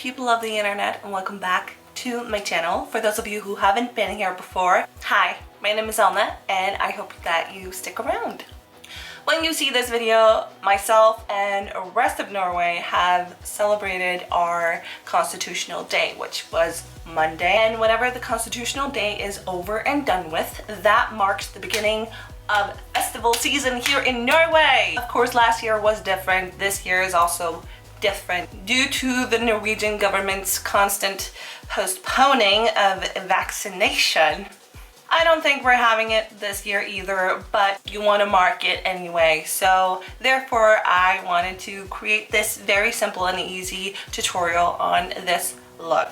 people of the internet, and welcome back to my channel. For those of you who haven't been here before, hi, my name is Rona and I hope that you stick around. When you see this video, myself and the rest of Norway have celebrated our Constitutional Day, which was Monday. And whenever the Constitutional Day is over and done with, that marks the beginning of festival season here in Norway. Of course, last year was different. This year is also different due to the Norwegian government's constant postponing of vaccination. I don't think we're having it this year either, but you want to mark it anyway. So therefore, I wanted to create this very simple and easy tutorial on this look.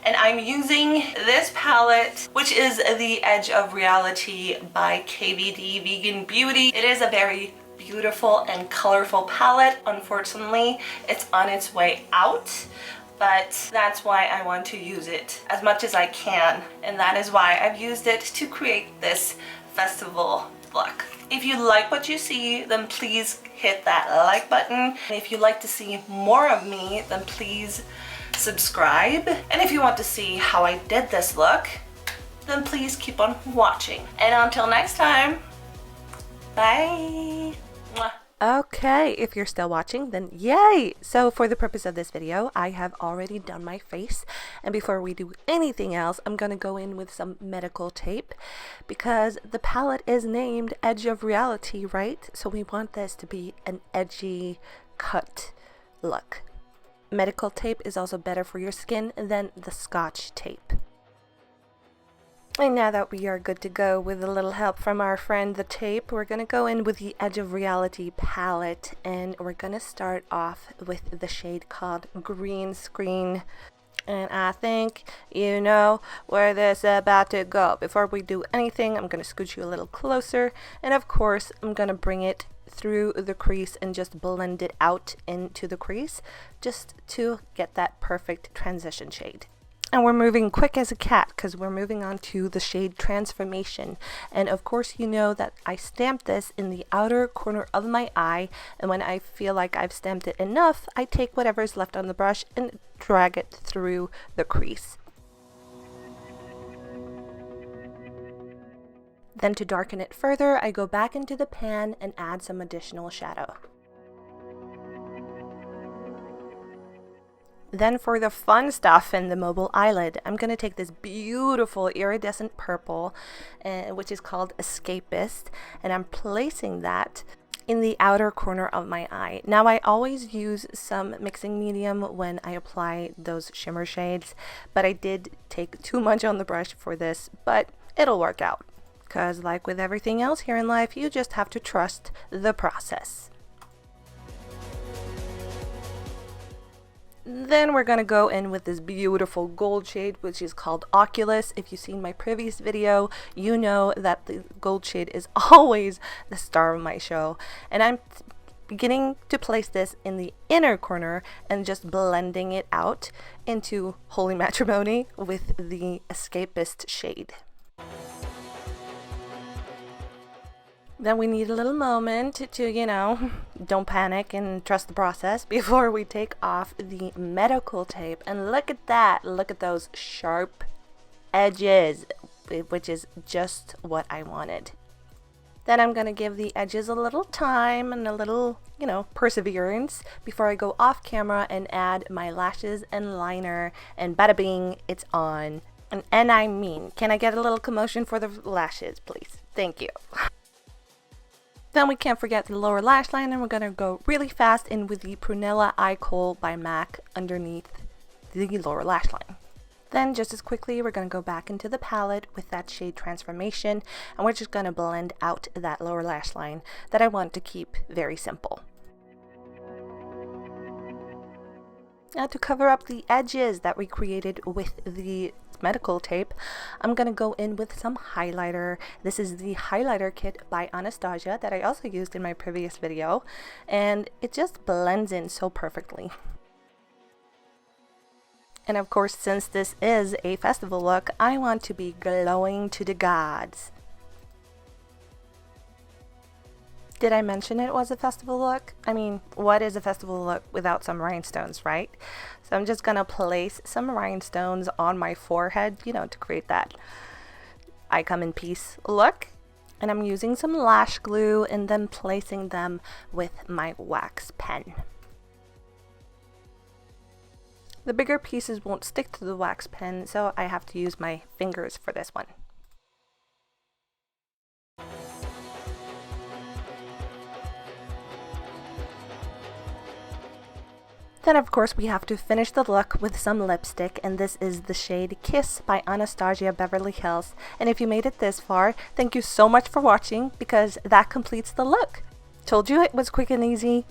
And I'm using this palette, which is the Edge of Reality by KVD Vegan Beauty. It is a very beautiful and colorful palette. Unfortunately, it's on its way out, but that's why I want to use it as much as I can, and that is why I've used it to create this festival look. If you like what you see, then please hit that like button, and if you'd like to see more of me, then please subscribe, and if you want to see how I did this look, then please keep on watching. And until next time, bye. Mwah. Okay, if you're still watching, then yay! So for the purpose of this video, I have already done my face, and before we do anything else, I'm gonna go in with some medical tape because the palette is named Edge of Reality, right? So we want this to be an edgy cut look. Medical tape is also better for your skin than the Scotch tape. And now that we are good to go with a little help from our friend the tape, we're going to go in with the Edge of Reality palette, and we're going to start off with the shade called Green Screen. And I think you know where this is about to go. Before we do anything, I'm going to scoot you a little closer, and of course I'm going to bring it through the crease and just blend it out into the crease just to get that perfect transition shade. And we're moving quick as a cat because we're moving on to the shade Transformation. And of course you know that I stamped this in the outer corner of my eye, and when I feel like I've stamped it enough, I take whatever's left on the brush and drag it through the crease. Then to darken it further, I go back into the pan and add some additional shadow. Then for the fun stuff in the mobile eyelid, I'm going to take this beautiful iridescent purple, which is called Escapist, and I'm placing that in the outer corner of my eye. Now I always use some mixing medium when I apply those shimmer shades, but I did take too much on the brush for this, but it'll work out. Because like with everything else here in life, you just have to trust the process. Then we're going to go in with this beautiful gold shade, which is called Oculus. If you've seen my previous video, you know that the gold shade is always the star of my show. And I'm beginning to place this in the inner corner and just blending it out into Holy Matrimony with the Escapist shade. Then we need a little moment to, you know, don't panic and trust the process before we take off the medical tape. And look at that. Look at those sharp edges, which is just what I wanted. Then I'm going to give the edges a little time and a little, you know, perseverance before I go off camera and add my lashes and liner. And bada bing, it's on. And I mean, can I get a little commotion for the lashes, please? Thank you. Then we can't forget the lower lash line, and we're going to go really fast in with the Prunella Eye Kohl by MAC underneath the lower lash line. Then just as quickly, we're going to go back into the palette with that shade Transformation, and we're just going to blend out that lower lash line that I want to keep very simple. Now to cover up the edges that we created with the medical tape, I'm gonna go in with some highlighter. This is the highlighter kit by Anastasia that I also used in my previous video, and it just blends in so perfectly. And of course, since this is a festival look, I want to be glowing to the gods. Did I mention it was a festival look? I mean, what is a festival look without some rhinestones, right? So I'm just gonna place some rhinestones on my forehead, you know, to create that I come in peace look. And I'm using some lash glue and then placing them with my wax pen. The bigger pieces won't stick to the wax pen, so I have to use my fingers for this one. Then of course we have to finish the look with some lipstick, and this is the shade Kiss by Anastasia Beverly Hills. And if you made it this far, thank you so much for watching, because that completes the look. Told you it was quick and easy.